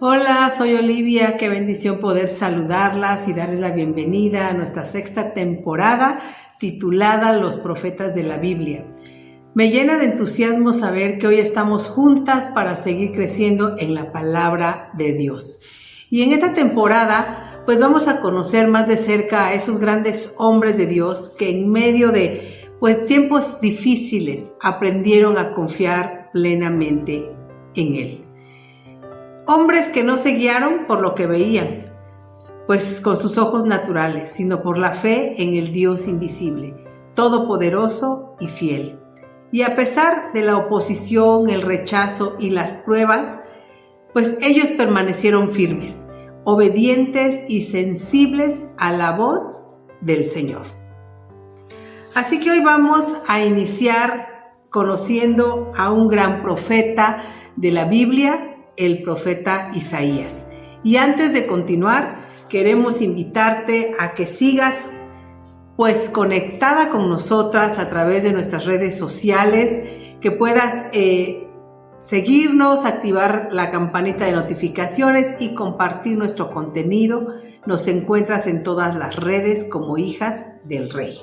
Hola, soy Olivia, qué bendición poder saludarlas y darles la bienvenida a nuestra sexta temporada titulada Los Profetas de la Biblia. Me llena de entusiasmo saber que hoy estamos juntas para seguir creciendo en la palabra de Dios. Y en esta temporada, pues vamos a conocer más de cerca a esos grandes hombres de Dios que en medio de tiempos difíciles aprendieron a confiar plenamente en Él. Hombres que no se guiaron por lo que veían, pues con sus ojos naturales, sino por la fe en el Dios invisible, todopoderoso y fiel. Y a pesar de la oposición, el rechazo y las pruebas, pues ellos permanecieron firmes, obedientes y sensibles a la voz del Señor. Así que hoy vamos a iniciar conociendo a un gran profeta de la Biblia, el profeta Isaías. Y antes de continuar, queremos invitarte a que sigas pues conectada con nosotras a través de nuestras redes sociales, que puedas seguirnos, activar la campanita de notificaciones y compartir nuestro contenido. Nos encuentras en todas las redes como Hijas del Rey.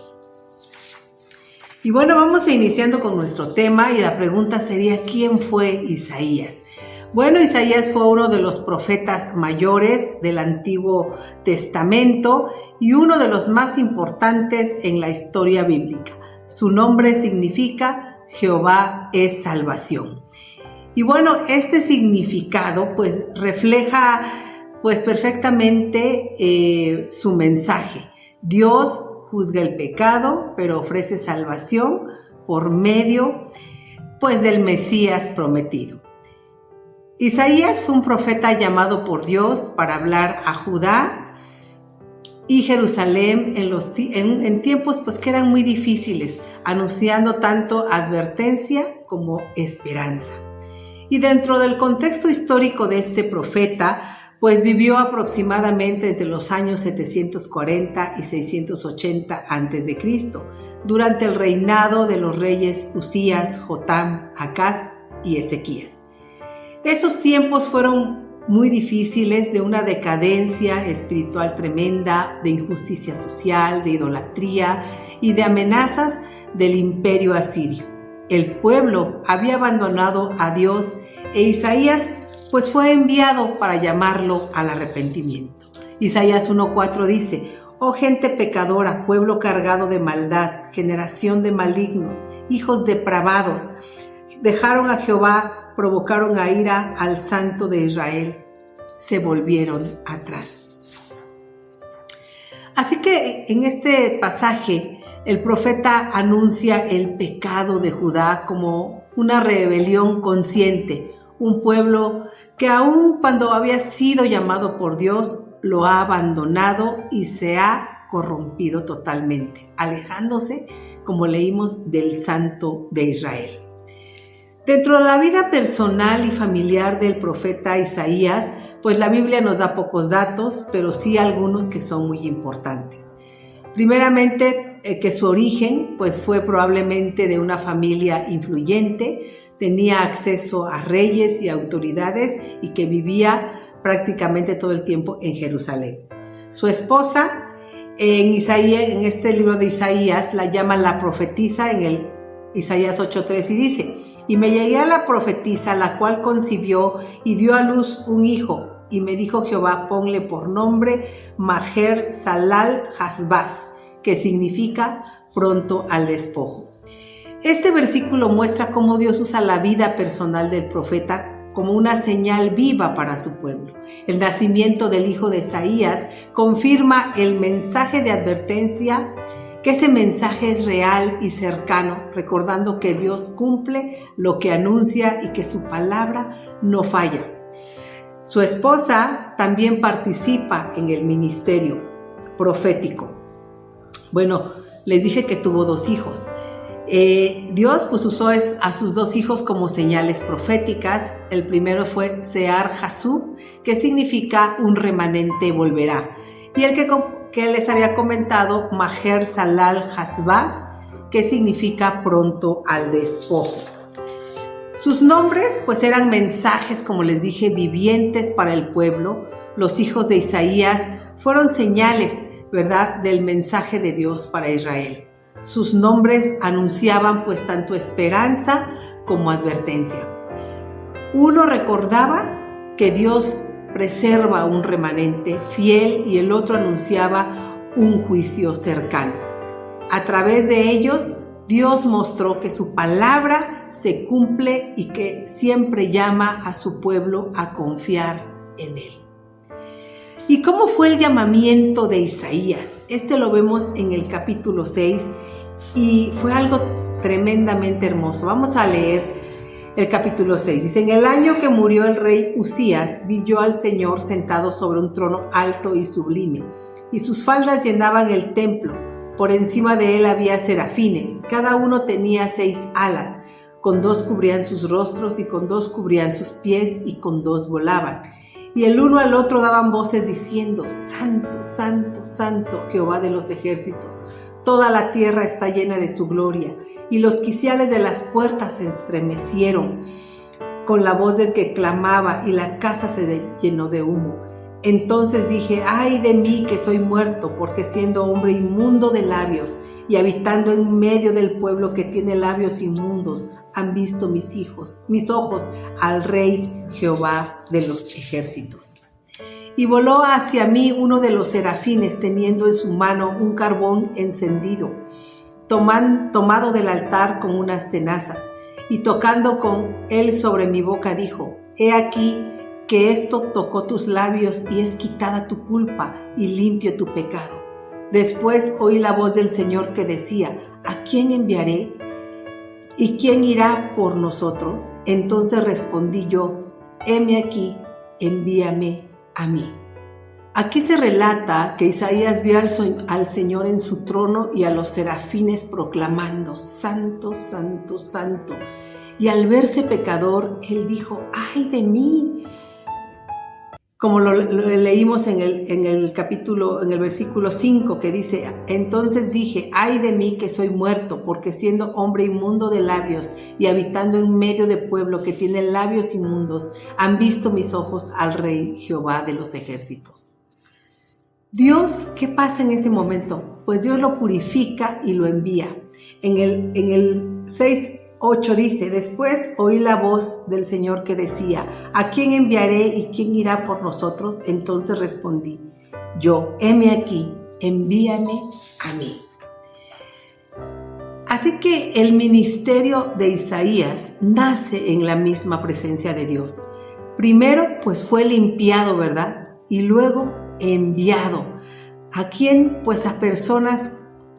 Y bueno, vamos iniciando con nuestro tema y la pregunta sería, ¿quién fue Isaías? Bueno, Isaías fue uno de los profetas mayores del Antiguo Testamento y uno de los más importantes en la historia bíblica. Su nombre significa Jehová es salvación. Y bueno, este significado pues refleja perfectamente su mensaje. Dios juzga el pecado, pero ofrece salvación por medio del Mesías prometido. Isaías fue un profeta llamado por Dios para hablar a Judá y Jerusalén en tiempos que eran muy difíciles, anunciando tanto advertencia como esperanza. Y dentro del contexto histórico de este profeta, vivió aproximadamente entre los años 740 y 680 a.C., durante el reinado de los reyes Usías, Jotam, Acaz y Ezequías. Esos tiempos fueron muy difíciles, de una decadencia espiritual tremenda, de injusticia social, de idolatría y de amenazas del imperio asirio. El pueblo había abandonado a Dios e Isaías fue enviado para llamarlo al arrepentimiento. Isaías 1:4 dice: «Oh gente pecadora, pueblo cargado de maldad, generación de malignos, hijos depravados, dejaron a Jehová, provocaron a ira al Santo de Israel, se volvieron atrás». Así que en este pasaje el profeta anuncia el pecado de Judá como una rebelión consciente, un pueblo que aun cuando había sido llamado por Dios, lo ha abandonado y se ha corrompido totalmente, alejándose, como leímos, del Santo de Israel. Dentro de la vida personal y familiar del profeta Isaías, la Biblia nos da pocos datos, pero sí algunos que son muy importantes. Primeramente, que su origen fue probablemente de una familia influyente, tenía acceso a reyes y autoridades y que vivía prácticamente todo el tiempo en Jerusalén. Su esposa, en este libro de Isaías, la llama la profetisa en el Isaías 8:3 y dice: «Y me llegué a la profetisa, la cual concibió y dio a luz un hijo. Y me dijo Jehová, ponle por nombre Maher Salal Hasbaz, que significa pronto al despojo». Este versículo muestra cómo Dios usa la vida personal del profeta como una señal viva para su pueblo. El nacimiento del hijo de Isaías confirma el mensaje de advertencia, que ese mensaje es real y cercano, recordando que Dios cumple lo que anuncia y que su palabra no falla. Su esposa también participa en el ministerio profético. Les dije que tuvo 2 hijos. Dios usó a sus 2 hijos como señales proféticas. El primero fue Sear Jasub, que significa un remanente volverá. Y el que les había comentado, Maher Salal Hasbaz, que significa pronto al despojo. Sus nombres pues eran mensajes, como les dije, vivientes para el pueblo. Los hijos de Isaías fueron señales, ¿verdad?, del mensaje de Dios para Israel. Sus nombres anunciaban pues tanto esperanza como advertencia. Uno recordaba que Dios preserva un remanente fiel y el otro anunciaba un juicio cercano. A través de ellos, Dios mostró que su palabra se cumple y que siempre llama a su pueblo a confiar en él. ¿Y cómo fue el llamamiento de Isaías? Lo vemos en el capítulo 6 y fue algo tremendamente hermoso. Vamos a leer el capítulo 6. Dice: en el año que murió el rey Uzías, vi yo al Señor sentado sobre un trono alto y sublime, y sus faldas llenaban el templo. Por encima de él había serafines, cada uno tenía 6 alas, con 2 cubrían sus rostros y con 2 cubrían sus pies y con 2 volaban. Y el uno al otro daban voces diciendo: Santo, Santo, Santo, Jehová de los ejércitos. Toda la tierra está llena de su gloria. Y los quiciales de las puertas se estremecieron con la voz del que clamaba, y la casa se llenó de humo. Entonces dije: ay de mí que soy muerto, porque siendo hombre inmundo de labios y habitando en medio del pueblo que tiene labios inmundos, han visto mis ojos al Rey Jehová de los ejércitos. Y voló hacia mí uno de los serafines, teniendo en su mano un carbón encendido, tomado del altar con unas tenazas, y tocando con él sobre mi boca dijo: he aquí que esto tocó tus labios y es quitada tu culpa y limpio tu pecado. Después oí la voz del Señor que decía: ¿a quién enviaré? ¿Y quién irá por nosotros? Entonces respondí yo: heme aquí, envíame a mí. Aquí se relata que Isaías vio al Señor en su trono y a los serafines proclamando: Santo, Santo, Santo. Y al verse pecador, él dijo: ¡ay de mí! Como lo leímos en el versículo 5, que dice: entonces dije: ay de mí que soy muerto, porque siendo hombre inmundo de labios y habitando en medio de pueblo que tiene labios inmundos, han visto mis ojos al Rey Jehová de los ejércitos. Dios, ¿qué pasa en ese momento? Pues Dios lo purifica y lo envía. En el 6:8 dice: después oí la voz del Señor que decía: ¿a quién enviaré y quién irá por nosotros? Entonces respondí yo: heme aquí, envíame a mí. Así que el ministerio de Isaías nace en la misma presencia de Dios. Primero, pues fue limpiado, ¿verdad? Y luego enviado. ¿A quién? Pues a personas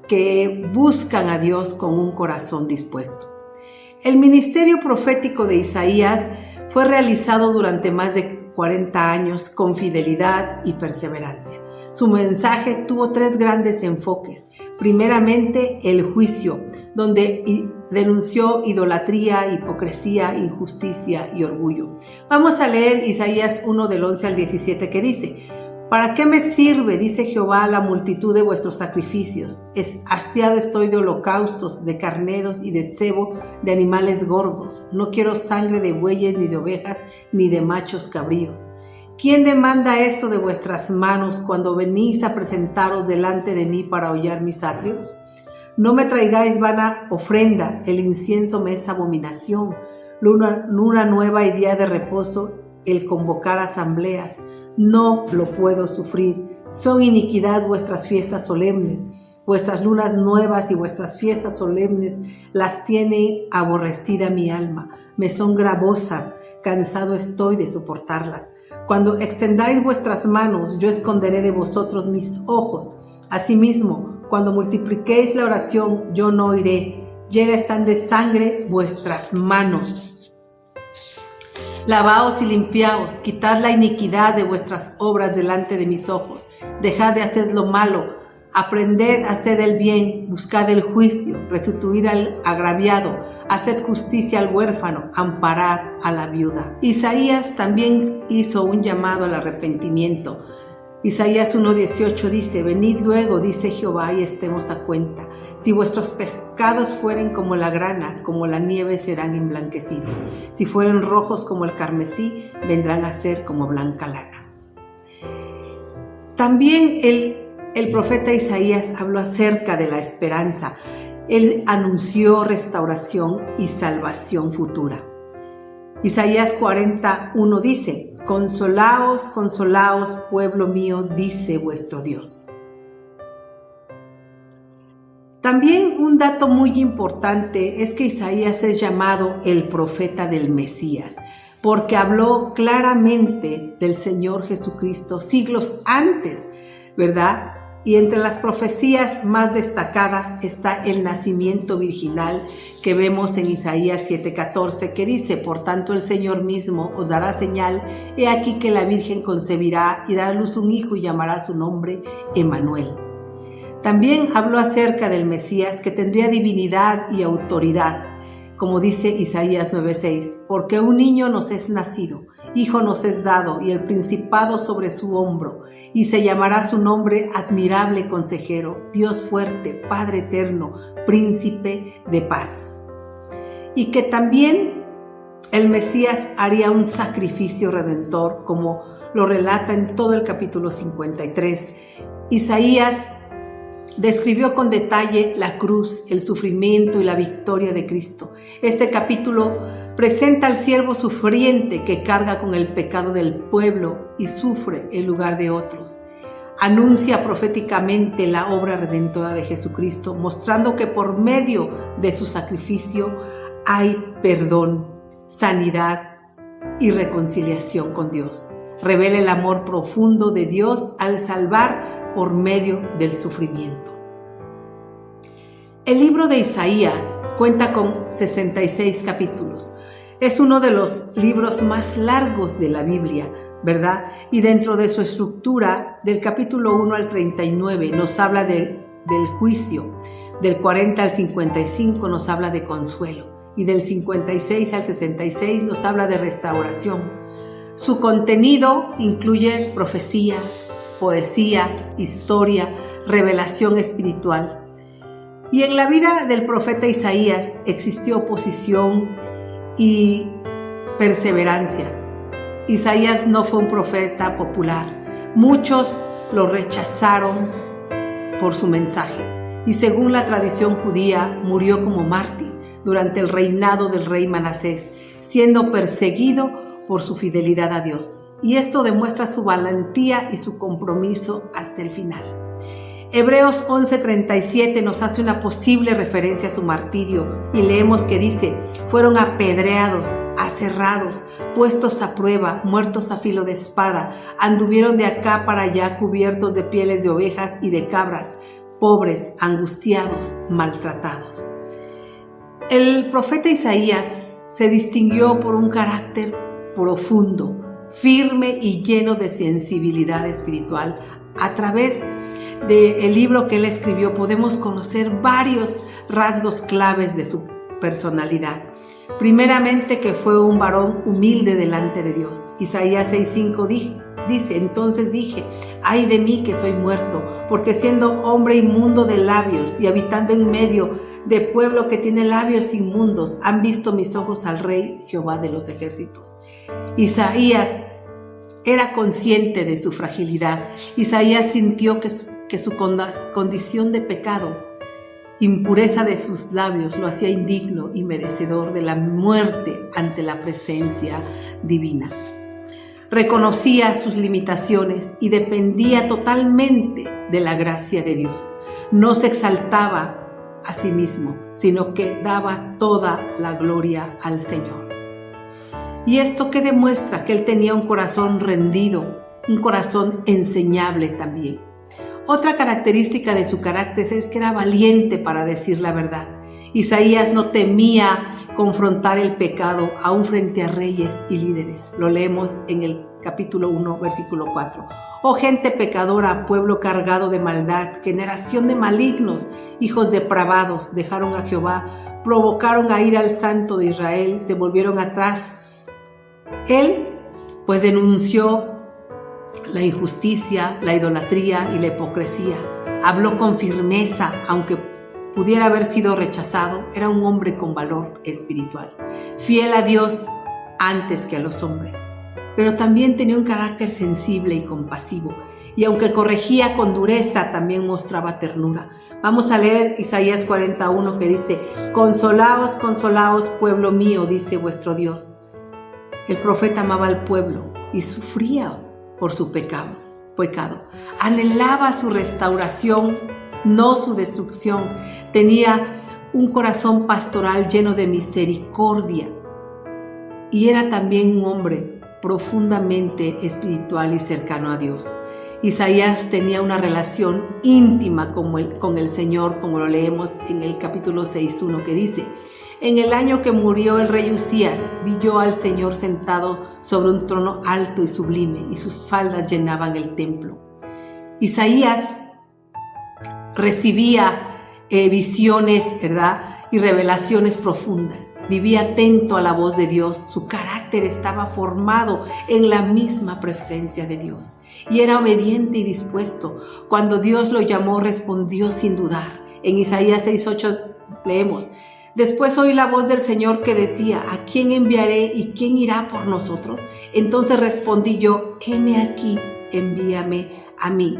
que buscan a Dios con un corazón dispuesto. El ministerio profético de Isaías fue realizado durante más de 40 años con fidelidad y perseverancia. Su mensaje tuvo 3 grandes enfoques. Primeramente, el juicio, donde denunció idolatría, hipocresía, injusticia y orgullo. Vamos a leer Isaías 1 del 11 al 17 que dice: ¿para qué me sirve, dice Jehová, la multitud de vuestros sacrificios? Hastiado estoy de holocaustos, de carneros y de cebo de animales gordos. No quiero sangre de bueyes, ni de ovejas, ni de machos cabríos. ¿Quién demanda esto de vuestras manos cuando venís a presentaros delante de mí para hollar mis atrios? No me traigáis vana ofrenda, el incienso me es abominación. Luna nueva y día de reposo, el convocar asambleas. No lo puedo sufrir. Son iniquidad vuestras fiestas solemnes. Vuestras lunas nuevas y vuestras fiestas solemnes las tiene aborrecida mi alma. Me son gravosas, cansado estoy de soportarlas. Cuando extendáis vuestras manos, yo esconderé de vosotros mis ojos. Asimismo, cuando multipliquéis la oración, yo no oiré. Llenas están de sangre vuestras manos. Lavaos y limpiaos, quitad la iniquidad de vuestras obras delante de mis ojos. Dejad de hacer lo malo, aprended a hacer el bien, buscad el juicio, restituid al agraviado, haced justicia al huérfano, amparad a la viuda. Isaías también hizo un llamado al arrepentimiento. Isaías 1:18 dice: venid luego, dice Jehová, y estemos a cuenta. Si vuestros pecados fueren como la grana, como la nieve serán emblanquecidos. Si fueren rojos como el carmesí, vendrán a ser como blanca lana. También el profeta Isaías habló acerca de la esperanza. Él anunció restauración y salvación futura. Isaías 40:1 dice: consolaos, consolaos, pueblo mío, dice vuestro Dios. También un dato muy importante es que Isaías es llamado el profeta del Mesías, porque habló claramente del Señor Jesucristo siglos antes, ¿verdad? Y entre las profecías más destacadas está el nacimiento virginal que vemos en Isaías 7:14, que dice: por tanto el Señor mismo os dará señal, he aquí que la Virgen concebirá y dará a luz un hijo y llamará su nombre Emmanuel. También habló acerca del Mesías, que tendría divinidad y autoridad, como dice Isaías 9:6, porque un niño nos es nacido, hijo nos es dado, y el principado sobre su hombro, y se llamará su nombre admirable consejero, Dios fuerte, Padre eterno, príncipe de paz. Y que también el Mesías haría un sacrificio redentor, como lo relata en todo el capítulo 53. Isaías describió con detalle la cruz, el sufrimiento y la victoria de Cristo. Este capítulo presenta al siervo sufriente que carga con el pecado del pueblo y sufre en lugar de otros. Anuncia proféticamente la obra redentora de Jesucristo, mostrando que por medio de su sacrificio hay perdón, sanidad y reconciliación con Dios. Revela el amor profundo de Dios al salvar por medio del sufrimiento. El libro de Isaías cuenta con 66 capítulos. Es uno de los libros más largos de la Biblia, ¿verdad? Y dentro de su estructura, del capítulo 1 al 39 nos habla del juicio, del 40 al 55 nos habla de consuelo, y del 56 al 66 nos habla de restauración. Su contenido incluye profecía, poesía, historia, revelación espiritual. Y en la vida del profeta Isaías existió oposición y perseverancia. Isaías no fue un profeta popular. Muchos lo rechazaron por su mensaje. Y según la tradición judía, murió como mártir durante el reinado del rey Manasés, siendo perseguido por su fidelidad a Dios. Y esto demuestra su valentía y su compromiso hasta el final. Hebreos 11:37 nos hace una posible referencia a su martirio y leemos que dice: fueron apedreados, aserrados, puestos a prueba, muertos a filo de espada, anduvieron de acá para allá cubiertos de pieles de ovejas y de cabras, pobres, angustiados, maltratados. El profeta Isaías se distinguió por un carácter profundo, firme y lleno de sensibilidad espiritual. A través del libro que él escribió podemos conocer varios rasgos claves de su personalidad. Primeramente, que fue un varón humilde delante de Dios. Isaías 6:5 dice: entonces dije, ay de mí que soy muerto, porque siendo hombre inmundo de labios y habitando en medio de pueblo que tiene labios inmundos, han visto mis ojos al Rey Jehová de los ejércitos. Isaías era consciente de su fragilidad. Isaías sintió que su condición de pecado, impureza de sus labios, lo hacía indigno y merecedor de la muerte ante la presencia divina. Reconocía sus limitaciones y dependía totalmente de la gracia de Dios. No se exaltaba a sí mismo, sino que daba toda la gloria al Señor. Y esto que demuestra que él tenía un corazón rendido, un corazón enseñable también. Otra característica de su carácter es que era valiente para decir la verdad. Isaías no temía confrontar el pecado aún frente a reyes y líderes. Lo leemos en el capítulo 1, versículo 4. Oh gente pecadora, pueblo cargado de maldad, generación de malignos, hijos depravados, dejaron a Jehová, provocaron a ir al Santo de Israel, se volvieron atrás. Él pues denunció la injusticia, la idolatría y la hipocresía. Habló con firmeza, aunque pudiera haber sido rechazado. Era un hombre con valor espiritual, fiel a Dios antes que a los hombres. Pero también tenía un carácter sensible y compasivo, y aunque corregía con dureza, también mostraba ternura. Vamos a leer Isaías 41, que dice: consolaos, consolaos, pueblo mío, dice vuestro Dios. El profeta amaba al pueblo y sufría por su pecado. Anhelaba su restauración, no su destrucción. Tenía un corazón pastoral lleno de misericordia, y era también un hombre profundamente espiritual y cercano a Dios. Isaías tenía una relación íntima con el Señor, como lo leemos en el capítulo 6:1, que dice: en el año que murió el rey Usías, vi yo al Señor sentado sobre un trono alto y sublime, y sus faldas llenaban el templo. Isaías recibía visiones, ¿verdad?, y revelaciones profundas. Vivía atento a la voz de Dios. Su carácter estaba formado en la misma presencia de Dios, y era obediente y dispuesto. Cuando Dios lo llamó, respondió sin dudar. En Isaías 6:8 leemos: después oí la voz del Señor que decía: ¿a quién enviaré y quién irá por nosotros? Entonces respondí yo: heme aquí, envíame a mí.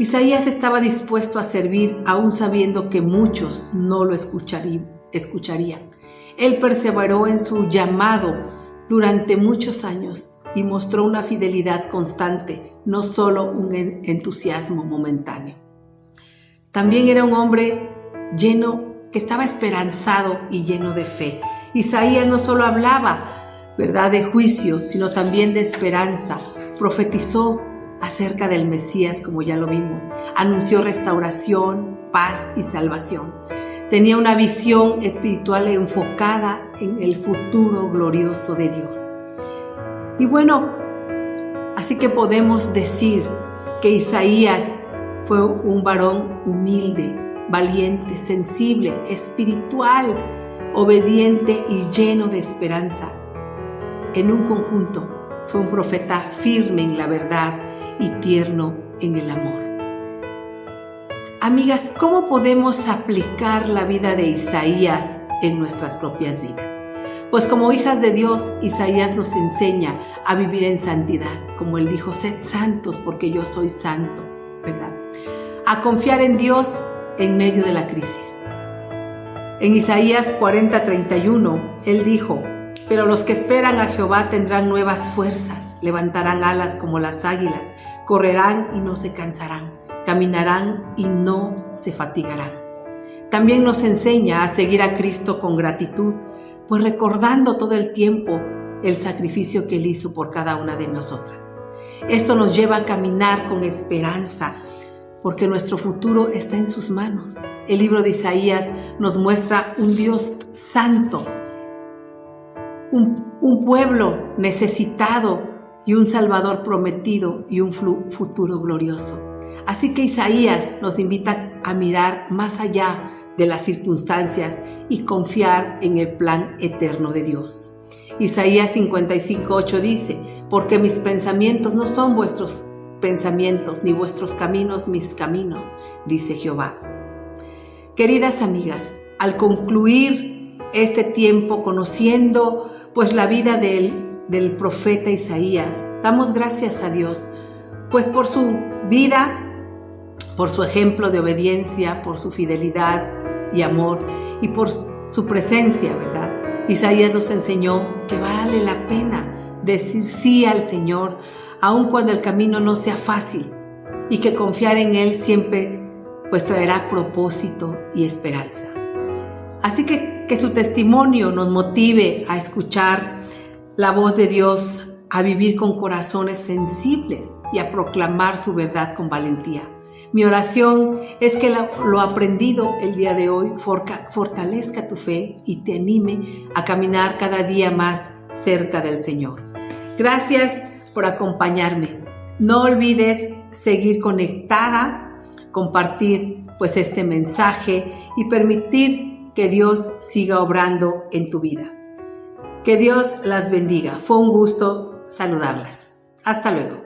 Isaías estaba dispuesto a servir, aún sabiendo que muchos no lo escucharían. Él perseveró en su llamado durante muchos años y mostró una fidelidad constante, no solo un entusiasmo momentáneo. También era un hombre que estaba esperanzado y lleno de fe. Isaías no solo hablaba, ¿verdad?, de juicio, sino también de esperanza. Profetizó acerca del Mesías, como ya lo vimos. Anunció restauración, paz y salvación. Tenía una visión espiritual enfocada en el futuro glorioso de Dios. Y bueno, así que podemos decir que Isaías fue un varón humilde, valiente, sensible, espiritual, obediente y lleno de esperanza. En un conjunto, fue un profeta firme en la verdad y tierno en el amor. Amigas, ¿cómo podemos aplicar la vida de Isaías en nuestras propias vidas? Pues como hijas de Dios, Isaías nos enseña a vivir en santidad. Como él dijo: sed santos porque yo soy santo, ¿verdad? A confiar en Dios en medio de la crisis. En Isaías 40:31, él dijo: pero los que esperan a Jehová tendrán nuevas fuerzas, levantarán alas como las águilas, correrán y no se cansarán, caminarán y no se fatigarán. También nos enseña a seguir a Cristo con gratitud, pues recordando todo el tiempo el sacrificio que Él hizo por cada una de nosotras. Esto nos lleva a caminar con esperanza, porque nuestro futuro está en sus manos. El libro de Isaías nos muestra un Dios santo, un pueblo necesitado y un Salvador prometido y un futuro glorioso. Así que Isaías nos invita a mirar más allá de las circunstancias y confiar en el plan eterno de Dios. Isaías 55:8 dice: porque mis pensamientos no son vuestros pensamientos, ni vuestros caminos mis caminos, dice Jehová. Queridas amigas, al concluir este tiempo conociendo pues la vida del profeta Isaías, damos gracias a Dios, pues por su vida, por su ejemplo de obediencia, por su fidelidad y amor y por su presencia, ¿verdad? Isaías nos enseñó que vale la pena decir sí al Señor, aun cuando el camino no sea fácil, y que confiar en Él siempre pues traerá propósito y esperanza. Así que su testimonio nos motive a escuchar la voz de Dios, a vivir con corazones sensibles y a proclamar su verdad con valentía. Mi oración es que lo aprendido el día de hoy fortalezca tu fe y te anime a caminar cada día más cerca del Señor. Gracias por acompañarme. No olvides seguir conectada, compartir pues este mensaje y permitir que Dios siga obrando en tu vida. Que Dios las bendiga. Fue un gusto saludarlas. Hasta luego.